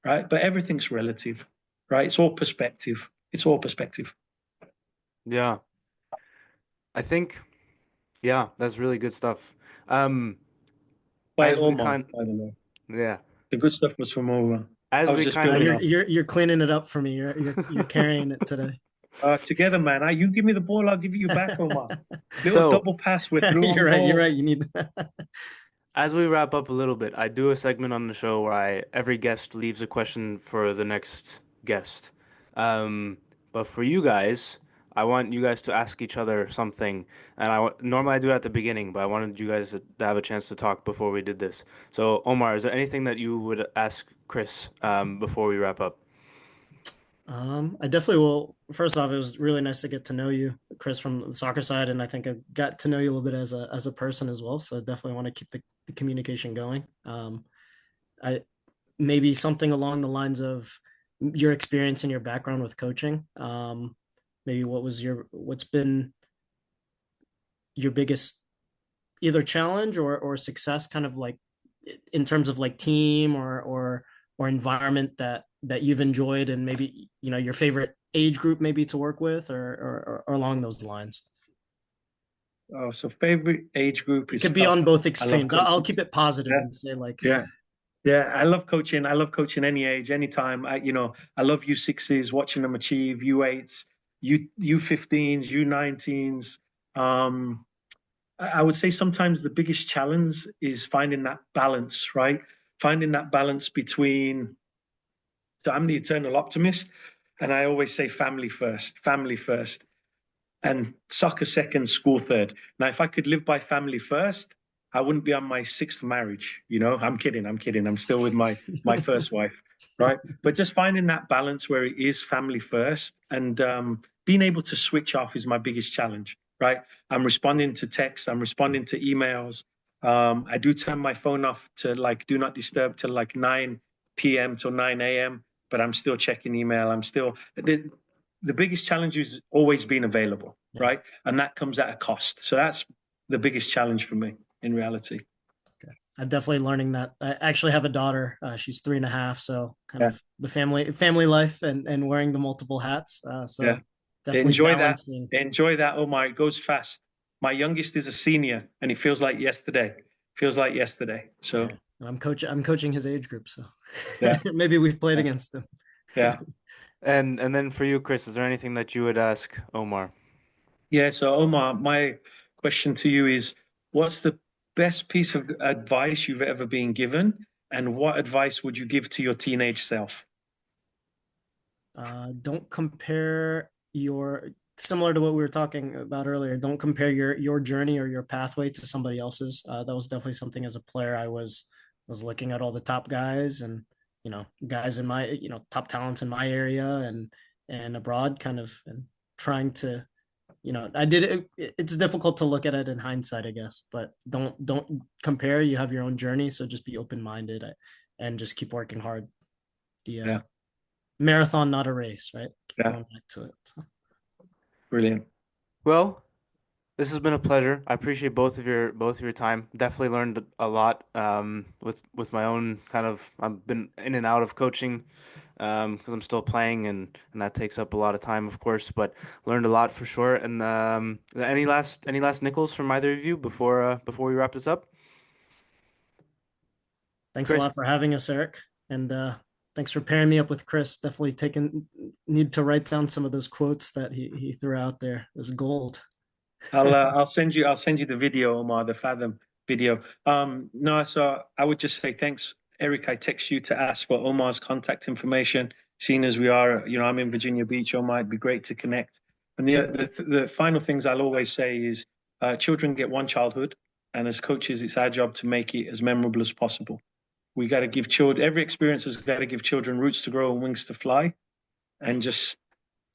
right? But everything's relative, right? It's all perspective. It's all perspective. Yeah. I think, yeah, that's really good stuff. Um, By as we Omar, kind, by the way. yeah, The good stuff was from Omar. as I was we just kind Oh, of, building up. you're cleaning it up for me. You're carrying it today. Together, man. You give me the ball, I'll give you back, Omar. Little So- double pass, we're through on You're right. goal. You're right. You need as we wrap up a little bit, I do a segment on the show where every guest leaves a question for the next guest. But for you guys, I want you guys to ask each other something, and normally I do it at the beginning, but I wanted you guys to have a chance to talk before we did this. So, Omar, is there anything that you would ask Chris before we wrap up? I definitely will. First off, it was really nice to get to know you, Chris, from the soccer side, and I think I got to know you a little bit as a person as well. So I definitely want to keep the communication going. I maybe something along the lines of your experience and your background with coaching. Maybe what's been your biggest either challenge or success, kind of like in terms of like team or environment that you've enjoyed, and maybe your favorite age group maybe to work with, or along those lines. Oh, so favorite age group It is could be tough. on both I love extremes. I'll coaching. keep it positive Yeah, and say like, yeah, yeah. I love coaching. I love coaching any age, anytime. I love U6s, watching them achieve U8s, U15s, U19s. I would say sometimes the biggest challenge is finding that balance, right? Finding that balance between. So I'm the eternal optimist, and I always say family first, and soccer second, school third. Now, if I could live by family first, I wouldn't be on my sixth marriage. I'm kidding. I'm still with my first wife, right? But just finding that balance where it is family first, and being able to switch off is my biggest challenge, right? I'm responding to texts, I'm responding to emails. I do turn my phone off to like do not disturb till like 9 p.m. till 9 a.m., but I'm still checking email. I'm still the biggest challenge is always being available, yeah. right? And that comes at a cost. So that's the biggest challenge for me in reality. Okay. I'm definitely learning that. I actually have a daughter. She's 3.5, so kind Yeah. of the family life and wearing the multiple hats. So Yeah. definitely Enjoy balancing. that. Enjoy that, Omar. It goes fast. My youngest is a senior, and it feels like yesterday. Feels like yesterday. So Yeah. I'm coaching his age group, so yeah, maybe we've played yeah, against him. yeah. And then for you, Chris, is there anything that you would ask Omar? Yeah. So Omar, my question to you is, what's the best piece of advice you've ever been given, and what advice would you give to your teenage self? Don't compare your similar to what we were talking about earlier. Don't compare your journey or your pathway to somebody else's. That was definitely something as a player I was looking at all the top guys and guys in my top talents in my area and abroad, kind of, and trying to I did it. It's difficult to look at it in hindsight, I guess, but don't compare. You have your own journey, so just be open minded and just keep working hard. The Yeah, marathon, not a race, right? Keep yeah. going back to it. So. Brilliant. Well, this has been a pleasure. I appreciate both of your time. Definitely learned a lot with my own kind of. I've been in and out of coaching because I'm still playing and that takes up a lot of time, of course. But learned a lot for sure. And any last nickels from either of you before we wrap this up? Thanks a Chris? lot for having us, Eric, and thanks for pairing me up with Chris. Definitely need to write down some of those quotes that he threw out there. It was gold. I'll send you the video, Omar, the Fathom video. No, so I would just say thanks, Eric. I text you to ask for Omar's contact information. Seeing as we are, I'm in Virginia Beach, Omar, it'd be great to connect. And the final things I'll always say is, children get one childhood, and as coaches, it's our job to make it as memorable as possible. We got to give children every experience has got to give children roots to grow and wings to fly, and just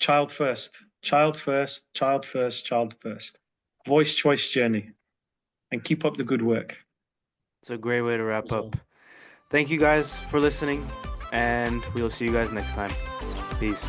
child first, child first, child first, child first. Voice choice journey, and keep up the good work. It's a great way to wrap So. up. Thank you guys for listening, and we'll see you guys next time. Peace.